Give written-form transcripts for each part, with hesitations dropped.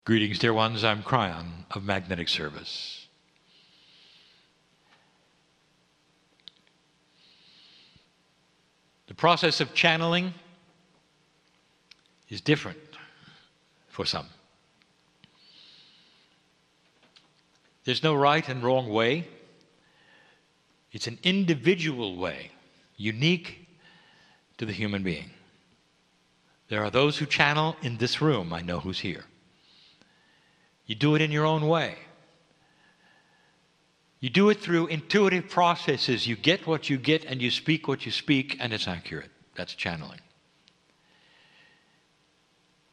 Greetings, dear ones. I'm Kryon of Magnetic Service. The process of channeling is different for some. There's no right and wrong way. It's an individual way, unique to the human being. There are those who channel in this room. I know who's here. You do it in your own way. You do it through intuitive processes. You get what you get and you speak what you speak, and it's accurate. That's channeling.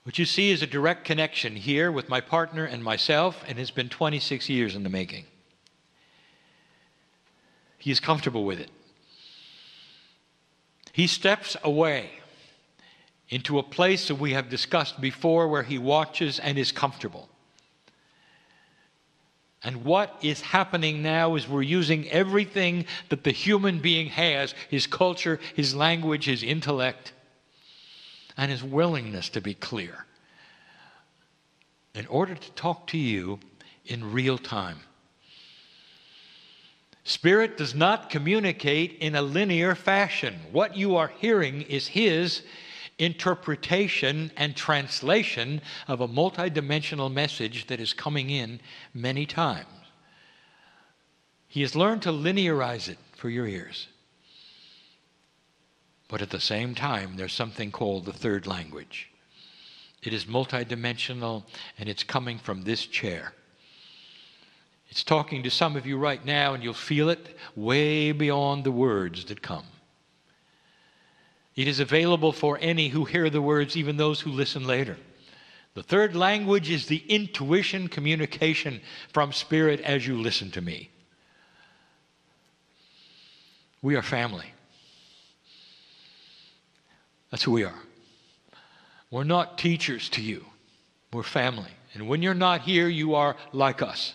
What you see is a direct connection here with my partner and myself, and it's been 26 years in the making. He is comfortable with it. He steps away into a place that we have discussed before where he watches and is comfortable. And what is happening now is we're using everything that the human being has, his culture, his language, his intellect, and his willingness to be clear, in order to talk to you in real time. Spirit does not communicate in a linear fashion. What you are hearing is his interpretation and translation of a multidimensional message that is coming in many times. He has learned to linearize it for your ears. But at the same time, there's something called the third language. It is multidimensional, and it's coming from this chair. It's talking to some of you right now, and you'll feel it way beyond the words that come. It is available for any who hear the words, even those who listen later. The third language is the intuition communication from Spirit as you listen to me. We are family. That's who we are. We're not teachers to you. We're family. And when you're not here, you are like us.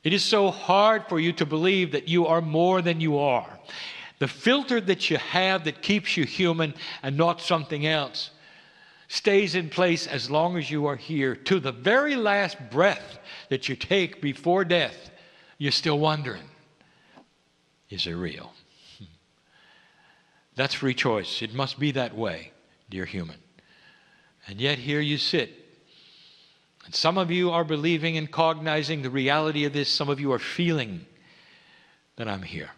It is so hard for you to believe that you are more than you are. The filter that you have that keeps you human and not something else stays in place as long as you are here. To the very last breath that you take before death, you're still wondering, is it real? That's free choice. It must be that way, dear human. And yet here you sit. And some of you are believing and cognizing the reality of this. Some of you are feeling that I'm here.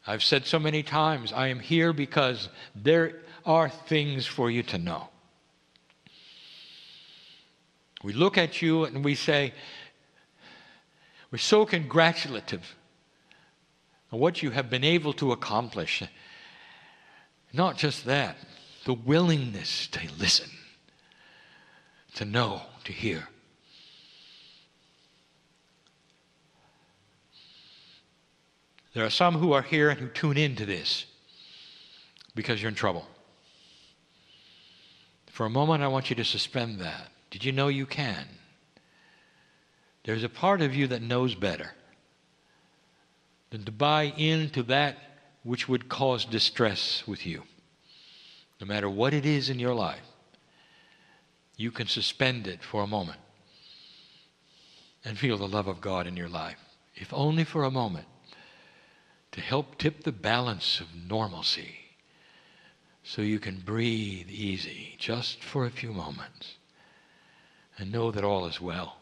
I've said so many times, I am here because there are things for you to know. We look at you and we say, we're so congratulative on what you have been able to accomplish. Not just that, the willingness to listen, to know, to hear. There are some who are here and who tune into this because you're in trouble. For a moment, I want you to suspend that. Did you know you can? There's a part of you that knows better than to buy into that which would cause distress with you. No matter what it is in your life, you can suspend it for a moment and feel the love of God in your life, if only for a moment, to help tip the balance of normalcy so you can breathe easy just for a few moments and know that all is well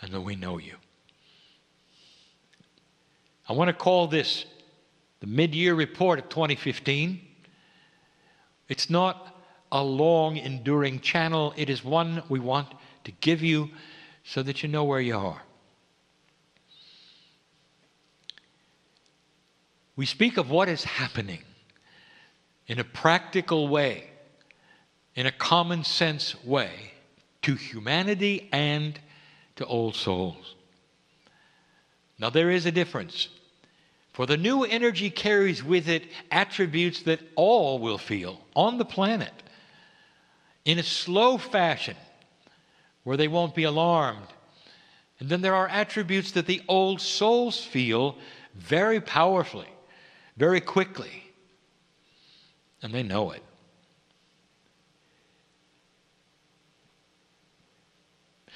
and that we know you. I want to call this the mid-year report of 2015. It's not a long, enduring channel. It is one we want to give you so that you know where you are. We speak of what is happening in a practical way, in a common sense way, to humanity and to old souls. Now there is a difference. For the new energy carries with it attributes that all will feel on the planet in a slow fashion where they won't be alarmed. And then there are attributes that the old souls feel very powerfully, very quickly, and they know it.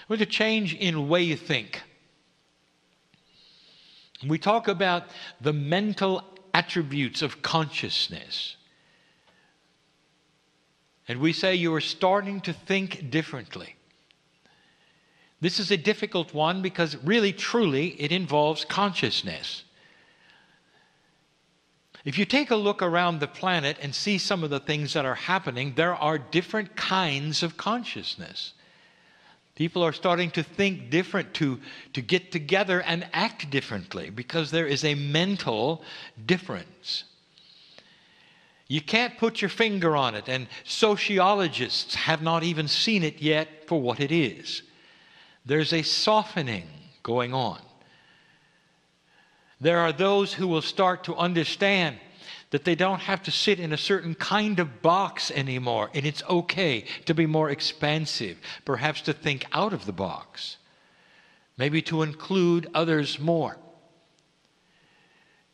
With a change in the way you think. We talk about the mental attributes of consciousness. And we say you are starting to think differently. This is a difficult one because really, truly, it involves consciousness. If you take a look around the planet and see some of the things that are happening, there are different kinds of consciousness. People are starting to think different, to get together and act differently because there is a mental difference. You can't put your finger on it, and sociologists have not even seen it yet for what it is. There's a softening going on. There are those who will start to understand that they don't have to sit in a certain kind of box anymore, and it's okay to be more expansive, perhaps to think out of the box, maybe to include others more.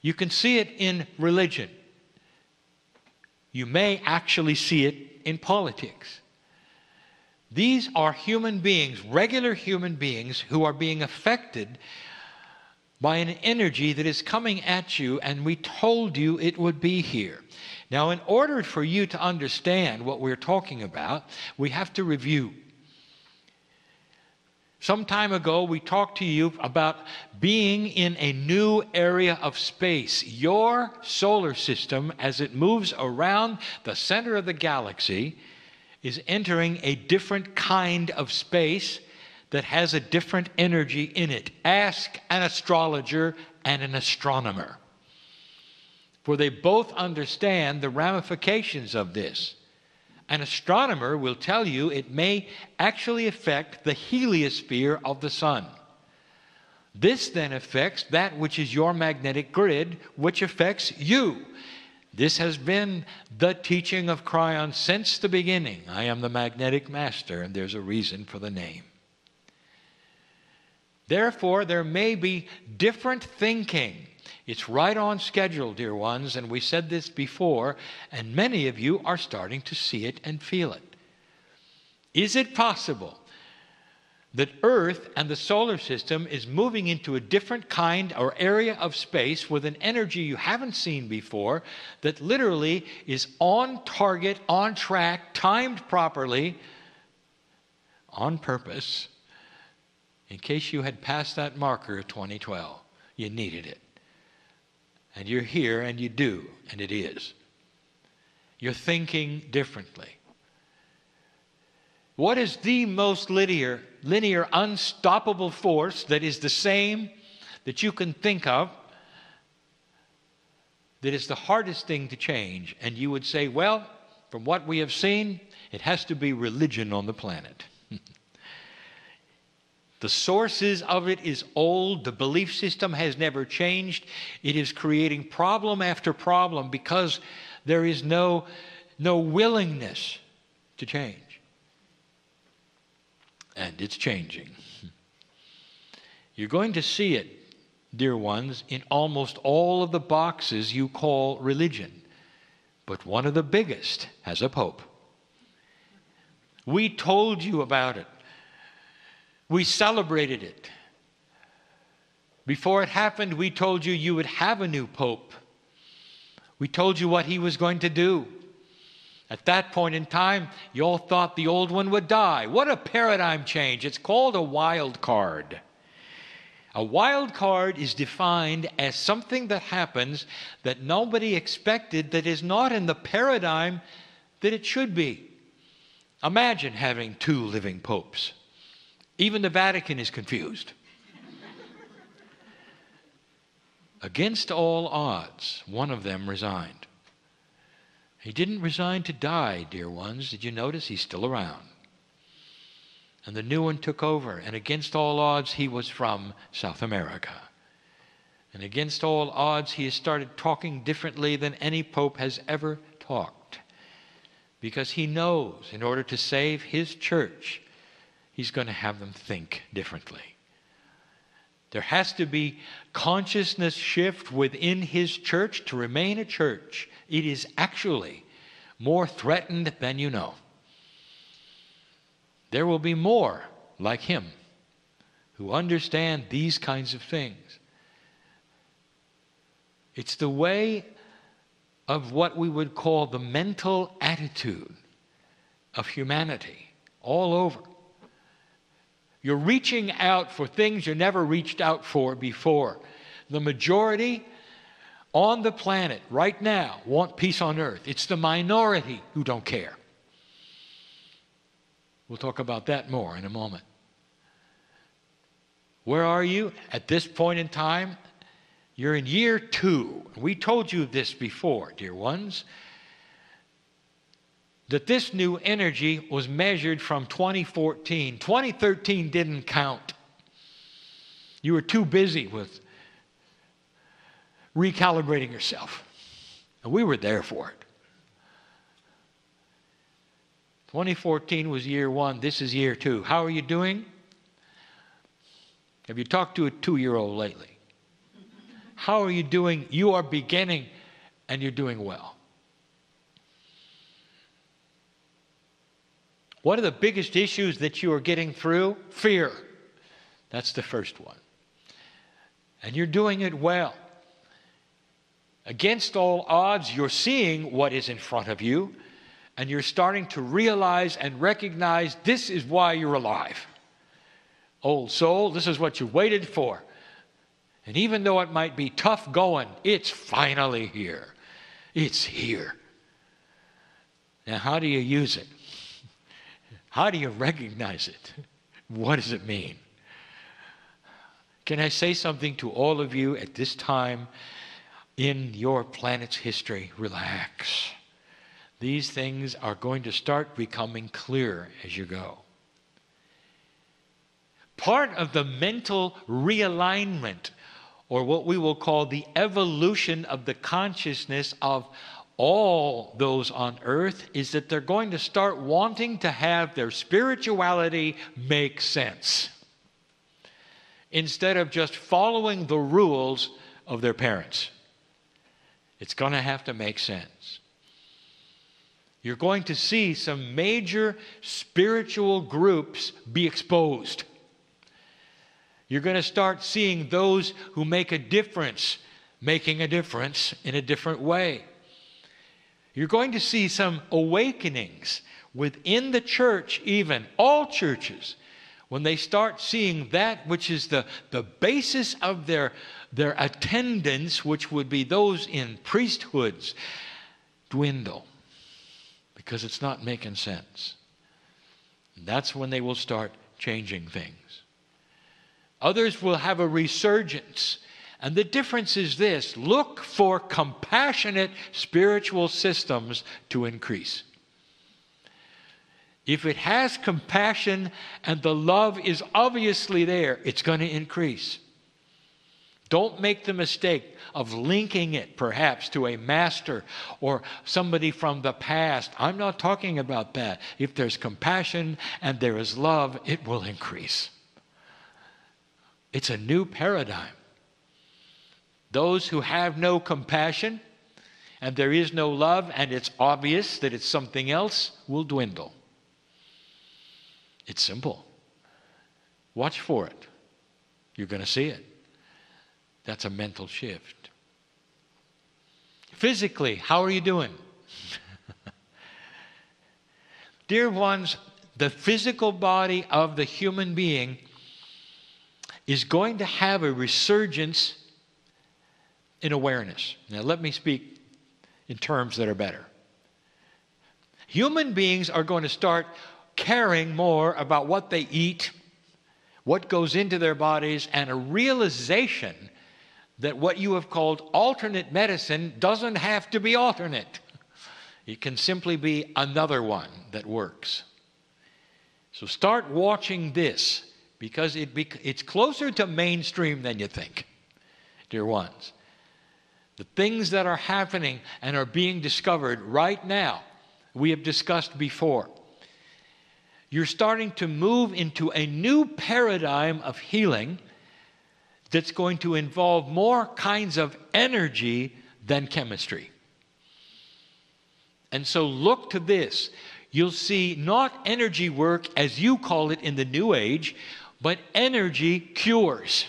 You can see it in religion. You may actually see it in politics. These are human beings, regular human beings, who are being affected by an energy that is coming at you, and we told you it would be here. Now, in order for you to understand what we're talking about, we have to review. Some time ago, we talked to you about being in a new area of space. Your solar system, as it moves around the center of the galaxy, is entering a different kind of space that has a different energy in it. Ask an astrologer and an astronomer, for they both understand the ramifications of this. An astronomer will tell you it may actually affect the heliosphere of the sun. This then affects that which is your magnetic grid, which affects you. This has been the teaching of Kryon since the beginning. I am the magnetic master, and there's a reason for the name. Therefore, there may be different thinking. It's right on schedule, dear ones, and we said this before, and many of you are starting to see it and feel it. Is it possible that Earth and the solar system is moving into a different kind or area of space with an energy you haven't seen before that literally is on target, on track, timed properly, on purpose? In case you had passed that marker of 2012, you needed it. And you're here, and you do, and it is. You're thinking differently. What is the most linear, unstoppable force that is the same that you can think of, that is the hardest thing to change? And you would say, well, from what we have seen, it has to be religion on the planet. The sources of it is old. The belief system has never changed. It is creating problem after problem because there is no willingness to change. And it's changing. You're going to see it, dear ones, in almost all of the boxes you call religion. But one of the biggest has a pope. We told you about it. We celebrated it. Before it happened, we told you you would have a new pope. We told you what he was going to do. At that point in time, you all thought the old one would die. What a paradigm change. It's called a wild card. A wild card is defined as something that happens that nobody expected, that is not in the paradigm that it should be. Imagine having two living popes. Even the Vatican is confused. Against all odds, one of them resigned. He didn't resign to die, dear ones. Did you notice? He's still around. And the new one took over. And against all odds, he was from South America. And against all odds, he has started talking differently than any pope has ever talked. Because he knows, in order to save his church, he's going to have them think differently. There has to be consciousness shift within his church to remain a church. It is actually more threatened than you know. There will be more like him, who understand these kinds of things. It's the way of what we would call the mental attitude of humanity all over. You're reaching out for things you never reached out for before. The majority on the planet right now want peace on earth. It's the minority who don't care. We'll talk about that more in a moment. Where are you at this point in time? You're in year 2. We told you this before, dear ones, that this new energy was measured from 2014. 2013 didn't count. You were too busy with recalibrating yourself. And we were there for it. 2014 was year 1. This is year 2. How are you doing? Have you talked to a 2-year-old lately? How are you doing? You are beginning, and you're doing well. What are the biggest issues that you are getting through? Fear. That's the first one. And you're doing it well. Against all odds, you're seeing what is in front of you, and you're starting to realize and recognize this is why you're alive. Old soul, this is what you waited for. And even though it might be tough going, it's finally here. It's here. Now, how do you use it? How do you recognize it? What does it mean? Can I say something to all of you at this time in your planet's history? Relax. These things are going to start becoming clear as you go. Part of the mental realignment, or what we will call the evolution of the consciousness of all those on earth, is that they're going to start wanting to have their spirituality make sense, instead of just following the rules of their parents. It's going to have to make sense. You're going to see some major spiritual groups be exposed. You're going to start seeing those who make a difference, making a difference in a different way. You're going to see some awakenings within the church, even all churches, when they start seeing that which is the basis of their attendance, which would be those in priesthoods, dwindle, because it's not making sense. And that's when they will start changing things. Others will have a resurgence. And the difference is this: look for compassionate spiritual systems to increase. If it has compassion and the love is obviously there, it's going to increase. Don't make the mistake of linking it perhaps to a master or somebody from the past. I'm not talking about that. If there's compassion and there is love, it will increase. It's a new paradigm. Those who have no compassion and there is no love and it's obvious that it's something else will dwindle. It's simple. Watch for it. You're going to see it. That's a mental shift. Physically, how are you doing? Dear ones, the physical body of the human being is going to have a resurgence in awareness. Now, let me speak in terms that are better. Human beings are going to start caring more about what they eat, what goes into their bodies, and a realization that what you have called alternate medicine doesn't have to be alternate. It can simply be another one that works. So start watching this, because it's closer to mainstream than you think, dear ones. The things that are happening and are being discovered right now, we have discussed before. You're starting to move into a new paradigm of healing that's going to involve more kinds of energy than chemistry. And so look to this. you'll see not energy work as you call it in the New Age, but energy cures.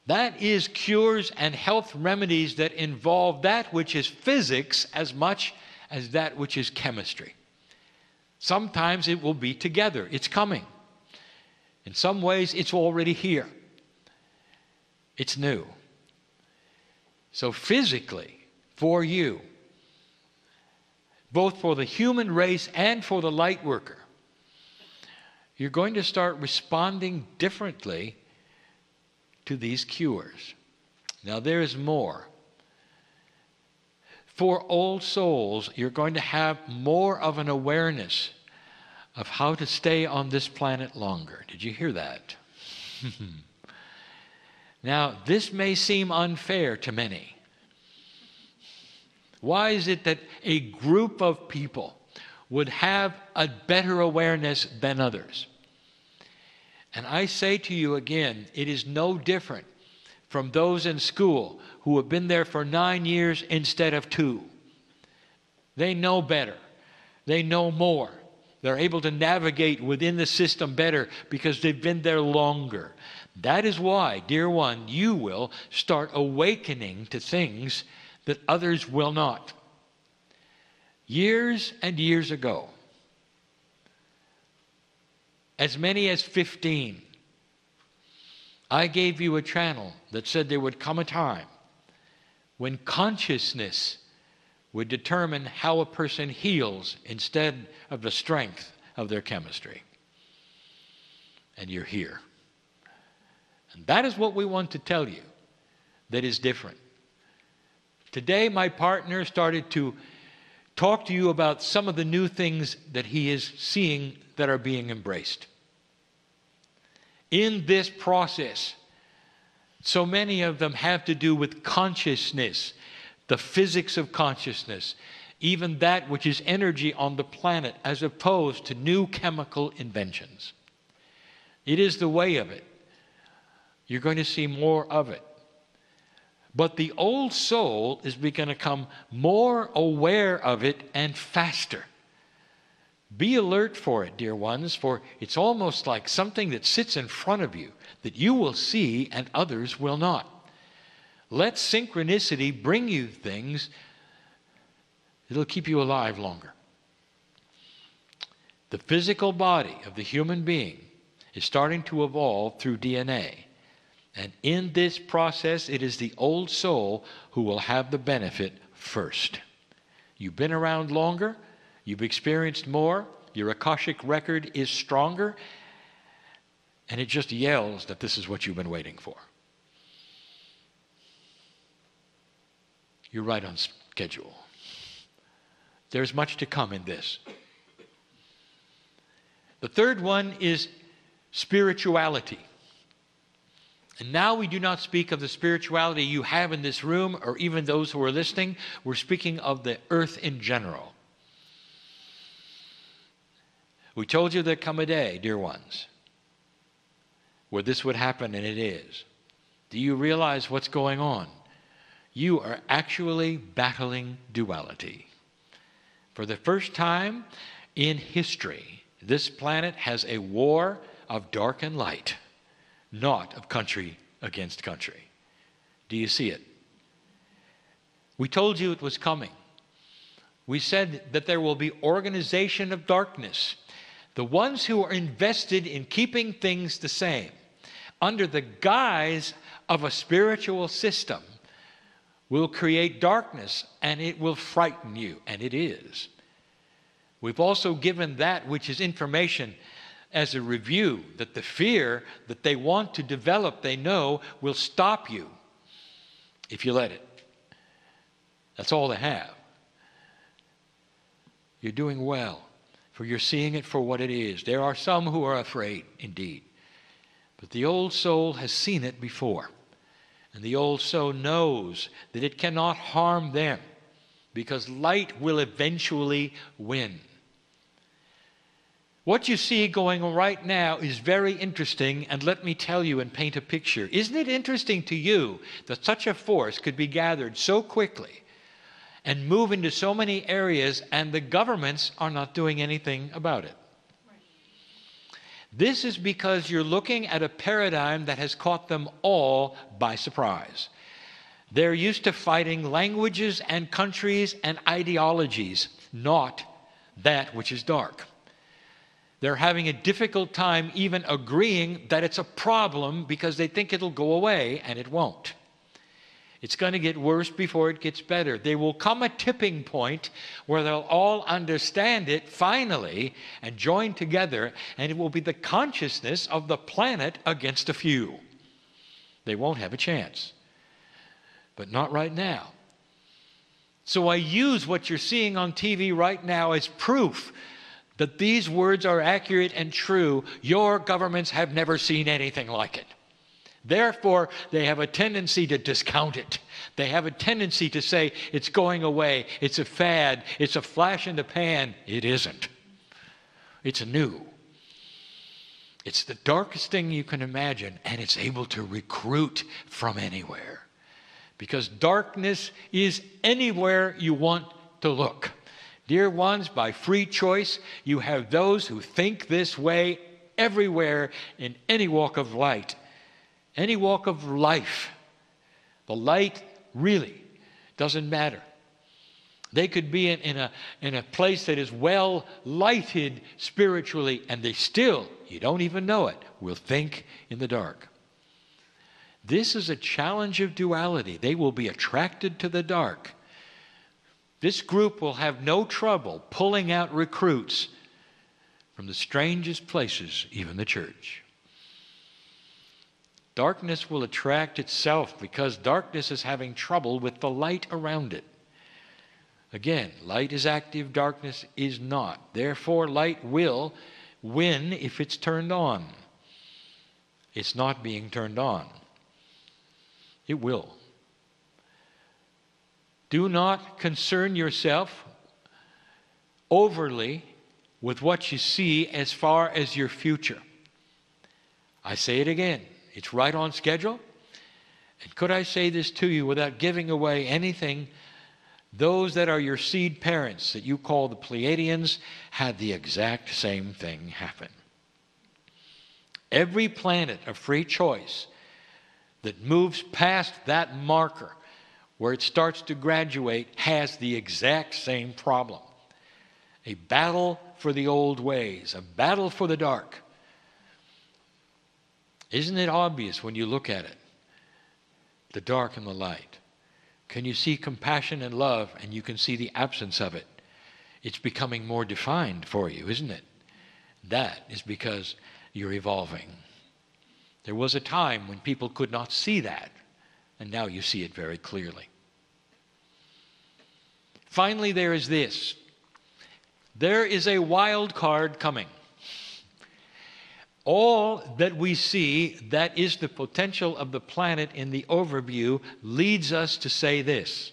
That is cures and health remedies that involve that which is physics as much as that which is chemistry. Sometimes it will be together. It's coming. In some ways, it's already here. It's new. So physically, for you, both for the human race and for the light worker, you're going to start responding differently to these cures. Now there is more. For old souls, you're going to have more of an awareness of how to stay on this planet longer. Did you hear that? Now, this may seem unfair to many. Why is it that a group of people would have a better awareness than others? And I say to you again, it is no different from those in school who have been there for 9 years instead of 2. They know better. They know more. They're able to navigate within the system better because they've been there longer. That is why, dear one, you will start awakening to things that others will not. Years and years ago, as many as 15, I gave you a channel that said there would come a time when consciousness would determine how a person heals instead of the strength of their chemistry. And you're here. And that is what we want to tell you that is different. Today, my partner started to talk to you about some of the new things that he is seeing that are being embraced. In this process, so many of them have to do with consciousness, the physics of consciousness, even that which is energy on the planet, as opposed to new chemical inventions. It is the way of it. You're going to see more of it. But the old soul is going to become more aware of it and faster. Be alert for it, dear ones, for it's almost like something that sits in front of you that you will see and others will not. Let synchronicity bring you things that'll keep you alive longer. The physical body of the human being is starting to evolve through DNA. And in this process, it is the old soul who will have the benefit first. You've been around longer, you've experienced more, your Akashic record is stronger, and it just yells that this is what you've been waiting for. You're right on schedule. There's much to come in this. The third one is spirituality. And now we do not speak of the spirituality you have in this room or even those who are listening. We're speaking of the earth in general. We told you there'd come a day, dear ones, where this would happen, and it is. Do you realize what's going on? You are actually battling duality. For the first time in history, this planet has a war of dark and light, not of country against country. Do you see it? We told you it was coming. We said that there will be organization of darkness. The ones who are invested in keeping things the same, under the guise of a spiritual system, will create darkness, and it will frighten you, and it is. We've also given that which is information as a review, that the fear that they want to develop, they know, will stop you if you let it. That's all they have. You're doing well, for you're seeing it for what it is. There are some who are afraid, indeed. But the old soul has seen it before. And the old soul knows that it cannot harm them, because light will eventually win. What you see going on right now is very interesting, and let me tell you and paint a picture. Isn't it interesting to you that such a force could be gathered so quickly and move into so many areas, and the governments are not doing anything about it. This is because you're looking at a paradigm that has caught them all by surprise. They're used to fighting languages and countries and ideologies, not that which is dark. They're having a difficult time even agreeing that it's a problem because they think it'll go away, and it won't. It's going to get worse before it gets better. There will come a tipping point where they'll all understand it finally and join together, and it will be the consciousness of the planet against a few. They won't have a chance. But not right now. So I use what you're seeing on TV right now as proof that these words are accurate and true. Your governments have never seen anything like it. Therefore, they have a tendency to discount it. They have a tendency to say it's going away, it's a fad, it's a flash in the pan. It isn't. It's new. It's the darkest thing you can imagine, and it's able to recruit from anywhere. Because darkness is anywhere you want to look. Dear ones, by free choice, you have those who think this way everywhere in any walk of light. Any walk of life. The light really doesn't matter. They could be in a place that is well lighted spiritually, and they still, you don't even know it, will think in the dark. This is a challenge of duality. They will be attracted to the dark. This group will have no trouble pulling out recruits from the strangest places, even the church. Darkness will attract itself because darkness is having trouble with the light around it. Again, light is active, darkness is not. Therefore, light will win if it's turned on. It's not being turned on. It will. Do not concern yourself overly with what you see as far as your future. I say it again. It's right on schedule. And could I say this to you without giving away anything? Those that are your seed parents that you call the Pleiadians had the exact same thing happen. Every planet of free choice that moves past that marker where it starts to graduate has the exact same problem. A battle for the old ways, a battle for the dark. Isn't it obvious when you look at it? The dark and the light. Can you see compassion and love, and you can see the absence of it? It's becoming more defined for you, isn't it? That is because you're evolving. There was a time when people could not see that, and now you see it very clearly. Finally, there is this. There is a wild card coming. All that we see that is the potential of the planet in the overview leads us to say this.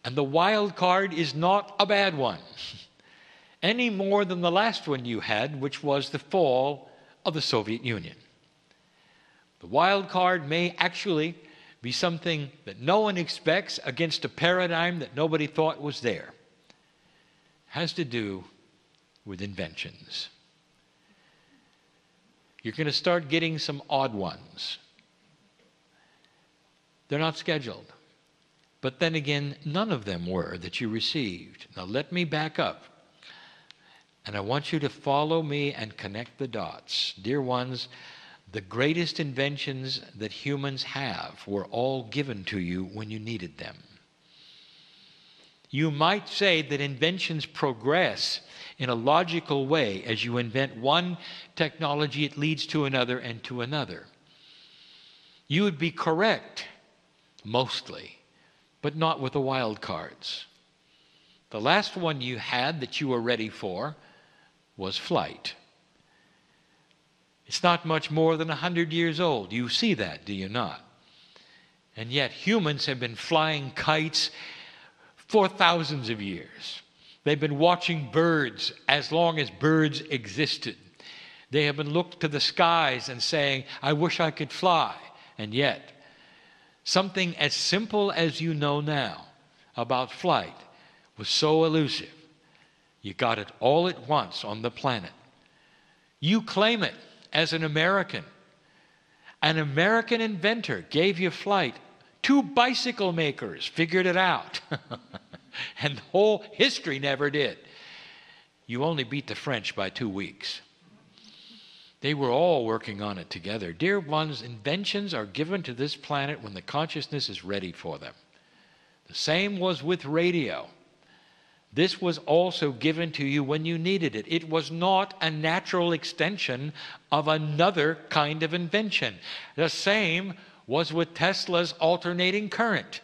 And the wild card is not a bad one, any more than the last one you had, which was the fall of the Soviet Union. The wild card may actually be something that no one expects against a paradigm that nobody thought was there. It has to do with inventions. You're going to start getting some odd ones. They're not scheduled. But then again, none of them were that you received. Now let me back up. And I want you to follow me and connect the dots. Dear ones, the greatest inventions that humans have were all given to you when you needed them. You might say that inventions progress in a logical way. As you invent one technology, it leads to another and to another. You would be correct, mostly, but not with the wild cards. The last one you had that you were ready for was flight. It's not much more than 100 years old. You see that, do you not? And yet humans have been flying kites for thousands of years. They've been watching birds as long as birds existed. They have been looking to the skies and saying, I wish I could fly. And yet, something as simple as you know now, about flight was so elusive. You got it all at once on the planet. You claim it as an American. An American inventor gave you flight. 2 bicycle makers figured it out. And the whole history never did. You only beat the French by 2 weeks. They were all working on it together. Dear ones, inventions are given to this planet when the consciousness is ready for them. The same was with radio. This was also given to you when you needed it. It was not a natural extension of another kind of invention. The same was with Tesla's alternating current.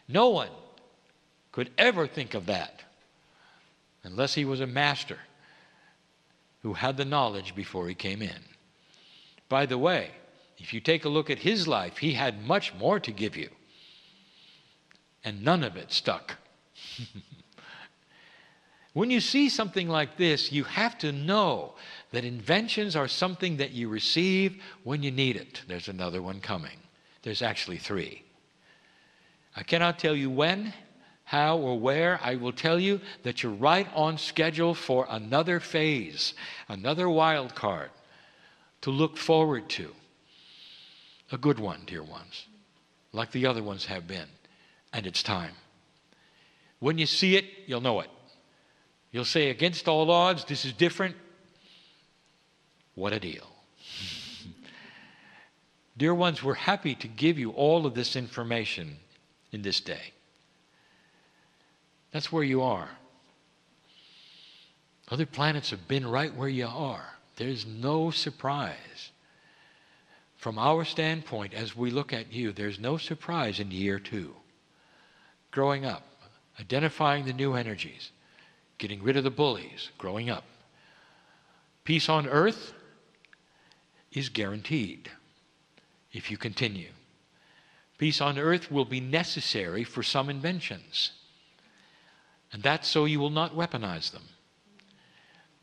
No one could ever think of that unless he was a master who had the knowledge before he came in. By the way, if you take a look at his life, he had much more to give you, and none of it stuck. When you see something like this, you have to know that inventions are something that you receive when you need it. There's another one coming. There's actually 3. I cannot tell you when, how, or where. I will tell you that you're right on schedule for another phase, another wild card to look forward to. A good one, dear ones, like the other ones have been. And it's time. When you see it, you'll know it. You'll say, against all odds, this is different. What a deal. Dear ones, we're happy to give you all of this information in this day. That's where you are. Other planets have been right where you are. There's no surprise. From our standpoint, as we look at you, there's no surprise in year 2. Growing up, identifying the new energies, getting rid of the bullies, growing up. Peace on earth is guaranteed if you continue. Peace on earth will be necessary for some inventions. And that's so you will not weaponize them.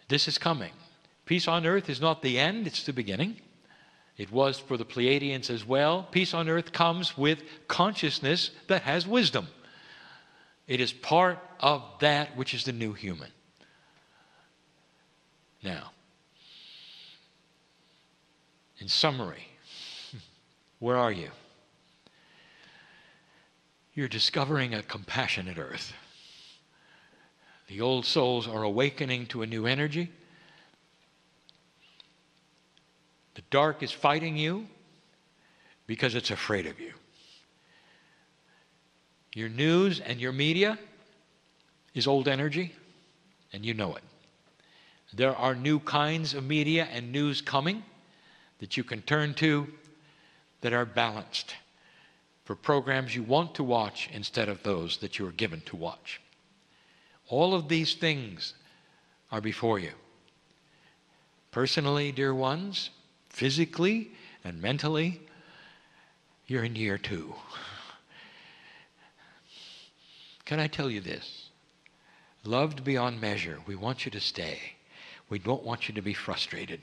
This is coming. Peace on earth is not the end, it's the beginning. It was for the Pleiadians as well. Peace on earth comes with consciousness that has wisdom. It is part of that which is the new human. Now, in summary, where are you? You're discovering a compassionate earth. The old souls are awakening to a new energy. The dark is fighting you because it's afraid of you. Your news and your media is old energy, and you know it. There are new kinds of media and news coming that you can turn to that are balanced for programs you want to watch instead of those that you are given to watch. All of these things are before you. Personally, dear ones, physically and mentally, you're in year 2. Can I tell you this? Loved beyond measure, we want you to stay. We don't want you to be frustrated.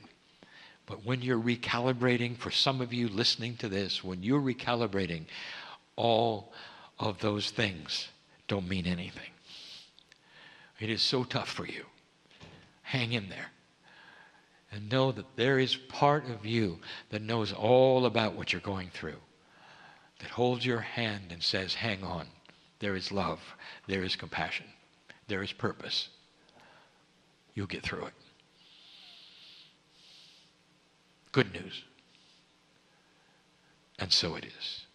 But when you're recalibrating, for some of you listening to this, when you're recalibrating, all of those things don't mean anything. It is so tough for you. Hang in there. And know that there is part of you that knows all about what you're going through, that holds your hand and says, hang on. There is love. There is compassion. There is purpose. You'll get through it. Good news. And so it is.